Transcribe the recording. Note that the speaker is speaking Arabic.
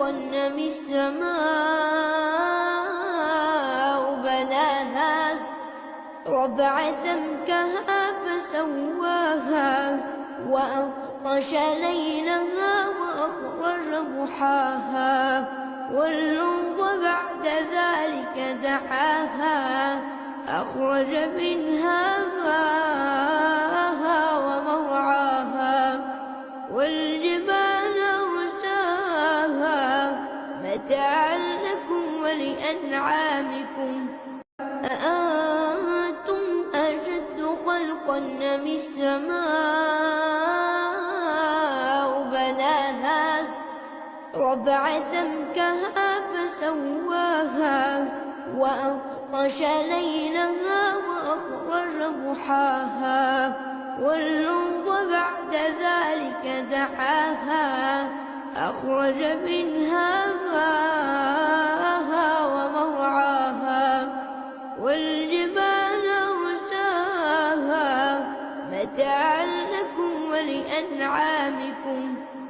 النمل السماء بناها رفع سمكها فسواها وأغطش ليلها وأخرج ضحاها والأرض بعد ذلك دحاها أخرج منها ماءها ومرعاها والجبال أرساها متاعا لكم ولأنعامكم أأنتم أشد خلقا أم السماء بناها رفع سمكها فسواها وأغطش ليلها وأخرج ضحاها والأرض بعد ذلك دحاها أخرج منها ماءها ومرعاها والجبال أرساها متاعا لكم ولأنعامكم